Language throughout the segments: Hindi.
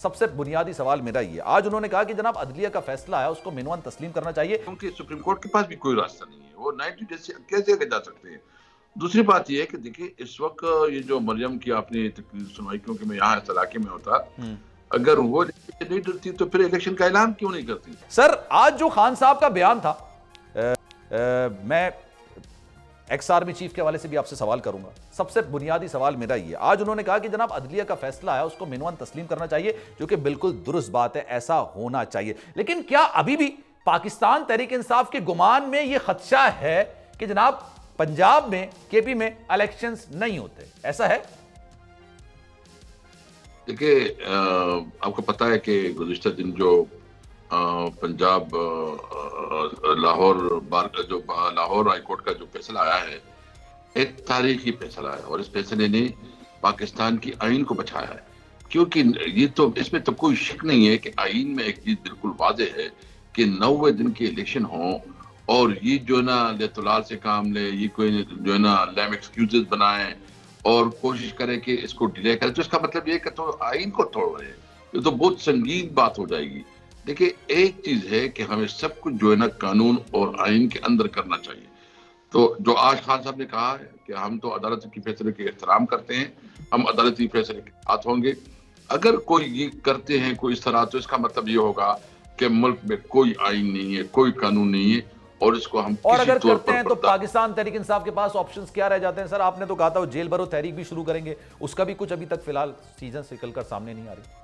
सबसे बुनियादी सवाल मेरा ये, आज उन्होंने कहा कि जनाब अदलिया का फैसला है उसको मिनवन तस्लीम करना चाहिए, क्योंकि सुप्रीम कोर्ट के पास भी कोई रास्ता नहीं है, वो 90 डेज से कैसे आगे जा सकते हैं। दूसरी बात यह है कि देखिए इस वक्त ये जो मरियम की आपने सुनवाई, क्योंकि मैं यहाँ इस इलाके में होता, अगर वो नहीं डरती तो फिर इलेक्शन का ऐलान क्यों नहीं करती। सर आज जो खान साहब का बयान था, मैं एक्स आर्मी चीफ के हवाले से भी आपसे सवाल करूंगा। सबसे बुनियादी सवाल मेरा ये, आज उन्होंने कहा कि जनाब अदलिया का फैसला है उसको मिनवन तस्लीम करना चाहिए, जो कि बिल्कुल दुरुस्त बात है, ऐसा होना चाहिए। लेकिन क्या अभी भी पाकिस्तान तहरीक इंसाफ के गुमान में यह खदशा है कि जनाब पंजाब में, केपी में इलेक्शंस नहीं होते, ऐसा है? देखिए आपको पता है कि गुज़िश्ता दिन जो पंजाब लाहौर हाई कोर्ट का जो फैसला आया है, एक तारीखी फैसला है और इस फैसले ने पाकिस्तान की आइन को बचाया है। क्योंकि ये तो इसमें तो कोई शक नहीं है कि आइन में एक चीज बिल्कुल वाज़ेह है कि 90 दिन के इलेक्शन हो और ये जो ना लेतुलाल से काम ले, ये कोई जो ना लैम एक्सक्यूजेस बनाए और कोशिश करे कि इसको डिले करे, तो इसका मतलब ये कि तो आइन को तोड़ रहे हैं। ये तो बहुत संगीन बात हो जाएगी। देखिए एक चीज है कि हमें सब कुछ जो है ना कानून और आइन के अंदर करना चाहिए। तो जो आज खान साहब ने कहा है कि हम तो अदालत की फैसले के एहतराम करते हैं, हम अदालती फैसले के साथ होंगे। अगर कोई ये करते हैं कोई इस तरह, तो इसका मतलब ये होगा कि मुल्क में कोई आइन नहीं है, कोई कानून नहीं है और इसको हम और अगर करते हैं तो पाकिस्तान तहरीक इंसाफ के पास ऑप्शंस क्या रह जाते हैं? सर आपने तो कहा था वो जेल भरो तहरीक भी शुरू करेंगे, उसका भी कुछ अभी तक फिलहाल सीजन निकलकर सामने नहीं आ रही।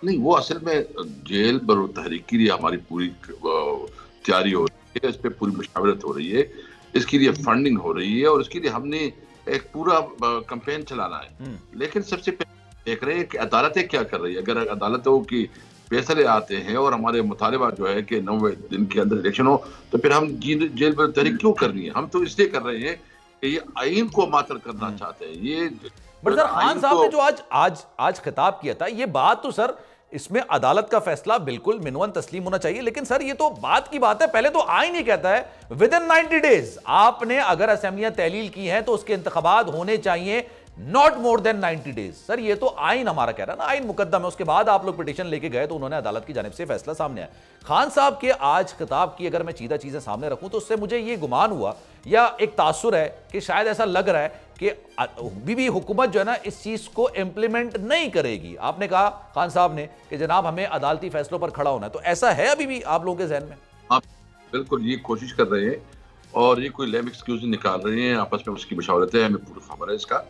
नहीं, वो असल में जेल भरो तहरीक के लिए हमारी पूरी तैयारी हो रही है, इस पर पूरी मुशावरत हो रही है, इसके लिए फंडिंग हो रही है और इसके लिए हमने एक पूरा कैंपेन चलाना है। लेकिन सबसे पहले देख रहे हैं कि अदालतें क्या कर रही है। अगर अदालतों की फैसले आते हैं और हमारे मुतालबा जो है कि 90 दिन के अंदर इलेक्शन हो, तो फिर हम जेल भरो तहरीक क्यों करनी है? हम तो इसलिए कर रहे हैं कि ये आइन को मातर करना चाहते हैं। ये बट सर खान साहब ने जो आज खिताब किया था, ये बात तो सर इसमें अदालत का फैसला बिल्कुल मिनवन तस्लीम होना चाहिए, लेकिन सर ये तो बात की बात है, पहले तो आइन ही कहता है विद इन 90 डेज आपने अगर असेंबलियां तहलील की हैं तो उसके इंतखाबात होने चाहिए not more than 90 days. Sir ये तो आइन हमारा कह रहा है ना, आइन मुकद्दम है। उसके बाद आप लोग पिटीशन लेके गए तो उन्होंने अदालत की जानिब से फैसला सामने आया। खान साहब के आज खिताब की अगर मैं सीधा चीजें सामने रखूं तो उससे मुझे ये गुमान हुआ या एक तासुर है कि शायद ऐसा लग रहा है कि अभी भी हुकूमत जो है ना इस चीज को इंप्लीमेंट नहीं करेगी। आपने कहा खान साहब ने कि जनाब हमें अदालती फैसलों पर खड़ा होना है, तो ऐसा है अभी भी आप लोगों के जहन में? आप बिल्कुल ये कोशिश कर रहे हैं और ये कोई लैम एक्सक्यूज निकाल रहे हैं, आपस में उसकी मुशावरत है, हमें पूरी खबर है इसका।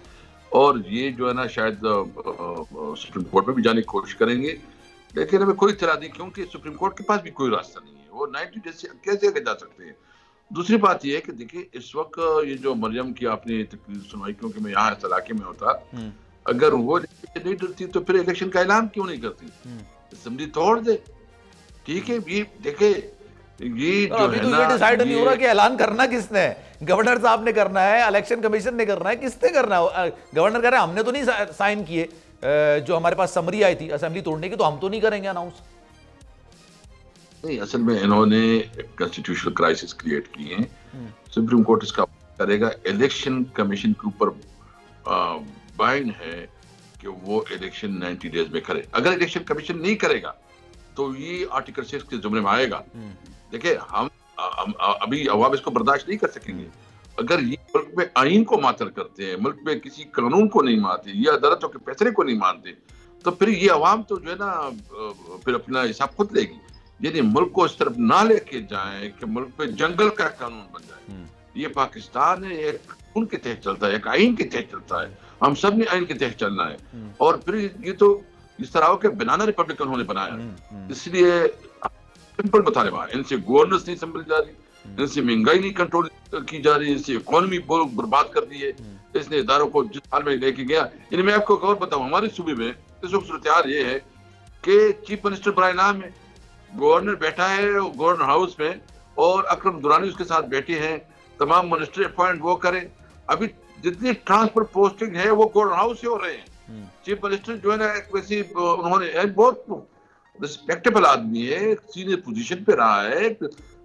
और ये जो है ना शायद सुप्रीम कोर्ट में भी जाने की कोशिश करेंगे, लेकिन हमें कोई इत्तला नहीं, क्योंकि सुप्रीम कोर्ट के पास भी कोई रास्ता नहीं है, वो 90 डेज से कैसे आगे जा सकते हैं। दूसरी बात यह है कि देखिए इस वक्त ये जो मरियम की आपने सुनवाई, क्योंकि मैं यहाँ इस इलाके में होता, अगर वो नहीं डरती तो फिर इलेक्शन का ऐलान क्यों नहीं करती? असेंबली तोड़ दे, ठीक है। ये देखे ये जो है ना, डिसाइड नहीं हो रहा कि ऐलान करना किसने है। गवर्नर साहब ने करना है, इलेक्शन कमीशन ने करना है, किसने करना है? गवर्नर कह रहे हैं हमने तो नहीं साइन किए, जो हमारे पास समरी आई थी असेंबली तोड़ने की, तो हम तो नहीं करेंगे अनाउंस। नहीं, असल में इन्होंने कॉन्स्टिट्यूशनल क्राइसिस क्रिएट की है। सुप्रीम कोर्ट इसका करेगा, इलेक्शन कमीशन के ऊपर बाइंड है कि वो इलेक्शन 90 डेज में करे। अगर इलेक्शन कमीशन नहीं करेगा तो ये आर्टिकल 6 के जुमरे में आएगा। देखिए हम अभी अवाम इसको बर्दाश्त नहीं कर सकेंगे। अगर ये मुल्क में आइन को मातर करते हैं, मुल्क में किसी कानून को नहीं मानते, ये अदालतों के फैसले को नहीं मानते, तो फिर ये अवाम तो जो है ना फिर अपना हिसाब खुद लेगी। यानी मुल्क को इस तरफ ना लेके जाए कि मुल्क पे जंगल का कानून बन जाए। ये पाकिस्तान है, एक कानून के तहत चलता है, एक आइन के तहत चलता है, हम सब ने आइन के तहत चलना है। और फिर ये तो इस तरह के बनाना रिपब्लिकन उन्होंने बनाया, इसलिए सिंपल मुतालिबा, इनसे गवर्नेंस नहीं संभल जा रही, इनसे महंगाई नहीं कंट्रोल की जा रही, इनसे इकोनॉमी बर्बाद कर दी है, इसने इदारों को जिस हाल में लेके गया। यानी मैं आपको और बताऊं, हमारे सूबे में इस वक्त सूरत ये है कि चीफ मिनिस्टर बराए नाम है, गवर्नर बैठा है गवर्नर हाउस में और अकरम दुरानी उसके साथ बैठे हैं, तमाम मिनिस्टर अपॉइंट वो करें। अभी जितनी ट्रांसफर पोस्टिंग है वो गवर्नर हाउस से हो रहे हैं। चीफ मिनिस्टर जो है ना एक वैसी उन्होंने बहुत रिस्पेक्टेबल आदमी है, सीनियर पोजीशन पे रहा है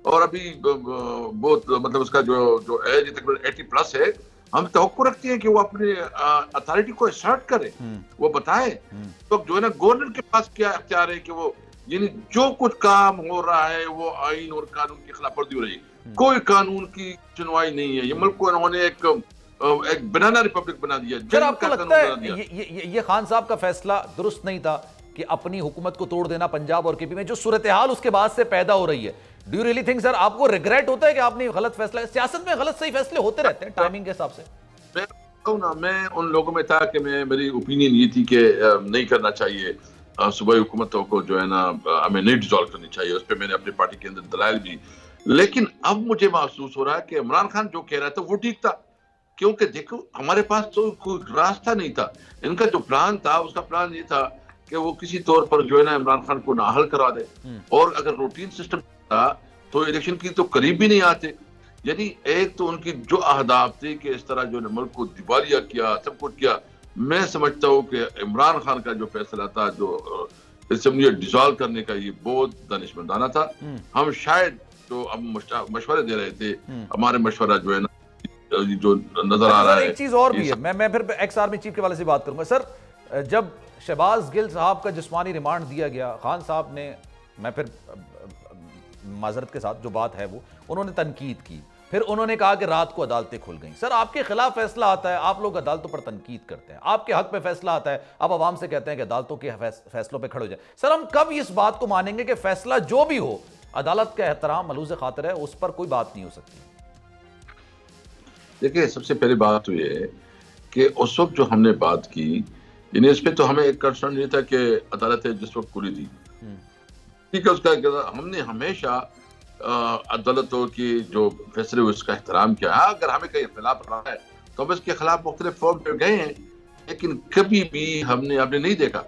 और अभी बहुत मतलब उसका जो एज तकरीबन 80+ है, हम तवक्को रखते हैं कि वो अपने अथॉरिटी को असर्ट करे, वो बताए। तो जो है ना, गवर्नर के पास क्या अख्तियार है कि वो यानी जो कुछ काम हो रहा है वो आइन और कानून की खिलाफवर्जी हो रही है, कोई कानून की सुनवाई नहीं है। ये मुल्क को उन्होंने एक बनाना रिपब्लिक बना दिया। सर आपको लगता है ये खान साहब का फैसला दुरुस्त नहीं था कि अपनी हुकूमत को तोड़ देना पंजाब और केपी में, जो सूरत हाल उसके बाद से पैदा हो रही है? Do you really think sir, आपको रिग्रेट होता है कि आपने गलत फैसला? सियासत में गलत सही फैसले होते रहते हैं टाइमिंग के हिसाब से। मैं उन लोगों में था कि मेरी ओपिनियन ये थी कि नहीं करना चाहिए, सूबाई हुकूमतों को जो है ना हमें नहीं डिसॉल्व करनी चाहिए। उस पर मैंने अपनी पार्टी के अंदर दलाइल भी, लेकिन अब मुझे महसूस हो रहा है कि इमरान खान जो कह रहा था वो ठीक था, क्योंकि देखो हमारे पास तो कोई रास्ता नहीं था। इनका जो प्लान था, उसका प्लान ये था कि वो किसी तौर पर जो है ना इमरान खान को नाअहल करा दे, और अगर रूटीन सिस्टम था तो इलेक्शन की तो करीब भी नहीं आते। यानी एक तो उनकी जो अहदाफ थे कि इस तरह जो मुल्क को दिवालिया किया, सब कुछ किया। मैं समझता हूँ कि इमरान खान का जो फैसला था, जो असेंबली डिसॉल्व करने का, ये बहुत दानिशमंदाना था। हम शायद जो अब मशवरे दे रहे थे, हमारे मशवरा जो है ना जो नजर आ रहा है। एक चीज और भी है, मैं फिर एक्स आर्मी चीफ के वाले से बात करूंगा। सर जब शहबाज गिल साहब का जिस्मानी रिमांड दिया गया, खान साहब ने, मैं फिर माजरत के साथ जो बात है वो उन्होंने तनकीद की, फिर उन्होंने कहा कि रात को अदालतें खुल गई। सर आपके खिलाफ फैसला आता है, आप लोग अदालतों पर तनकीद करते हैं, आपके हक पे फैसला आता है, आप आवाम से कहते हैं कि अदालतों के फैसलों पे खड़े हो जाए। सर हम कब इस बात को मानेंगे कि फैसला जो भी हो, अदालत का एहतराम मलूज़ खातिर है, उस पर कोई बात नहीं हो सकती? देखिए, सबसे पहली बात तो ये है कि उस वक्त जो हमने बात की, यानी इस पर तो हमें एक कंसर्न ये था कि अदालतें जिस वक्त खुली थी, ठीक है, उसका हमने हमेशा अदालतों की जो फैसले उसका एहतराम किया। अगर हमें कहीं इख्तिलाफ रहा है तो हम इसके खिलाफ मुख्तलिफ फॉर्म पे गए हैं, लेकिन कभी भी आपने नहीं देखा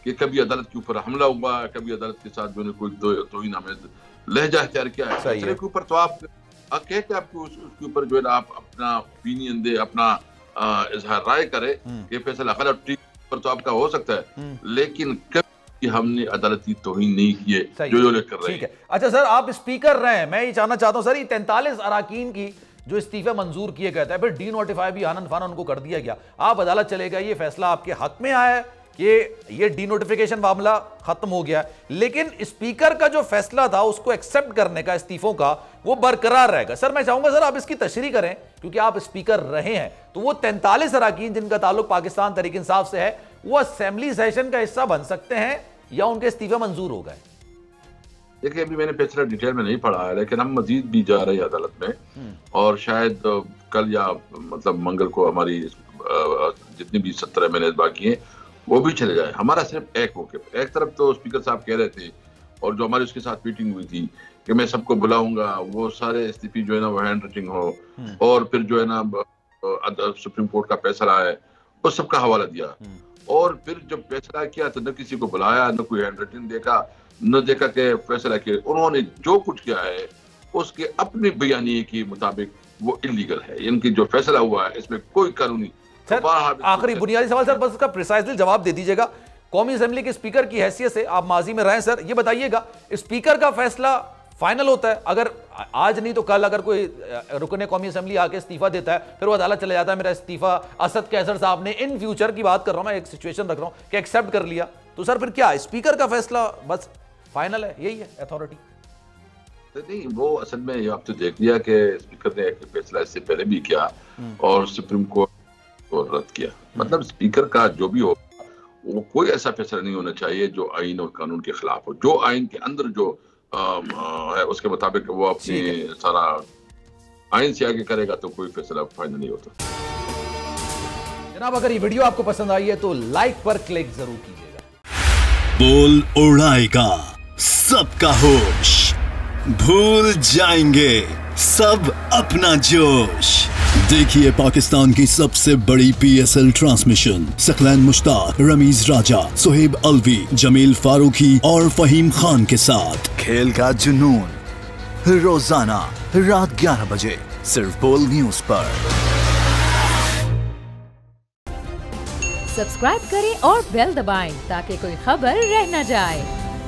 कि कभी अदालत के ऊपर हमला हुआ, कभी अदालत के साथ जो कोई तौहीन आमेज़ लहजा इख्तियार किया है। फैसले के ऊपर तो आप कहते आपको उसके ऊपर जो है ना आप अपना ओपिनियन दे, अपना इजहार राय करे कि फैसला गलत ठीक पर तो आपका हो सकता है, लेकिन कभी हमने अदालती तौहीन नहीं किए जो लोग कर रहे हैं। अच्छा सर, आप स्पीकर रहे हैं, मैं ये जानना चाहता हूं सर, ये 43 अराकीन की जो इस्तीफे मंजूर किए गए थे, फिर डी नोटिफाई भी आनन फानन उनको कर दिया गया, आप अदालत चले गए, ये फैसला आपके हक में आया है कि ये डी नोटिफिकेशन मामला खत्म हो गया, लेकिन स्पीकर का जो फैसला था उसको एक्सेप्ट करने का इस्तीफों का, वो बरकरार रहेगा। सर मैं चाहूंगा सर आप इसकी तशरीह करें, क्योंकि आप स्पीकर रहे हैं, तो वो 43 अराकीन जिनका ताल्लुक पाकिस्तान तहरीक इंसाफ से है, वो असेंबली सेशन का हिस्सा बन सकते हैं या उनके इस्तीफे मंजूर हो गए? देखिए, अभी मैंने फैसला डिटेल में नहीं पढ़ा है, लेकिन हम मजीद भी जा रहे हैं अदालत में, और शायद कल या मतलब मंगल को हमारी जितनी भी 17 महीने बाकी हैं वो भी चले जाए। हमारा सिर्फ एक मौके, एक तरफ तो स्पीकर साहब कह रहे थे, और जो हमारी उसके साथ मीटिंग हुई थी कि मैं सबको बुलाऊंगा, वो सारे इस्तीफे जो है ना वो हैंड राइटिंग हो, और फिर जो है ना सुप्रीम कोर्ट का फैसला है उस सबका हवाला दिया, और फिर जब फैसला किया तो न किसी को बुलाया, न कोई हैंड राइटिंग देखा, न देखा कि फैसला किया। उन्होंने जो कुछ किया है उसके अपने बयानिए के मुताबिक वो इलीगल है। इनकी जो फैसला हुआ है इसमें कोई कानूनी। सर आखिरी बुनियादी सवाल सर, बस इसका प्रिसाइजली जवाब दे दीजिएगा। कौमी असेंबली के स्पीकर की हैसियत से आप माजी में रहे सर, ये बताइएगा स्पीकर का फैसला फाइनल होता है, अगर आज नहीं तो कल अगर कोई रुकने कौमी असेंबली आके इस्तीफा देता है, फिर वो अदालत चले जाता है, मेरा इस्तीफा असद कैसर साहब ने, इन फ्यूचर की बात कर रहा हूं मैं, एक सिचुएशन रख रहा हूं कि एक्सेप्ट कर लिया, तो सर फिर क्या स्पीकर का फैसला बस फाइनल है, यही है अथॉरिटी? नहीं, वो असल में ये आप तो देख लिया कि स्पीकर ने एक फैसला इससे पहले भी किया और सुप्रीम कोर्ट को रद्द किया। मतलब स्पीकर का जो भी हो, वो कोई ऐसा फैसला नहीं होना चाहिए जो आइन और कानून के खिलाफ हो। जो आइन के अंदर जो है उसके मुताबिक वो अपनी सारा आइन से आगे करेगा तो कोई फैसला फाइनल नहीं होता। जनाब, अगर ये वीडियो आपको पसंद आई है तो लाइक पर क्लिक जरूर कीजिएगा। बोल उड़ाएगा सबका होश, भूल जाएंगे सब अपना जोश। देखिए पाकिस्तान की सबसे बड़ी PSL ट्रांसमिशन सकलैन मुश्ताक, रमीज राजा, सुहेब अलवी, जमील फारूकी और फहीम खान के साथ खेल का जुनून रोजाना रात 11 बजे सिर्फ बोल न्यूज पर। सब्सक्राइब करें और बेल दबाएं ताकि कोई खबर रह न जाए।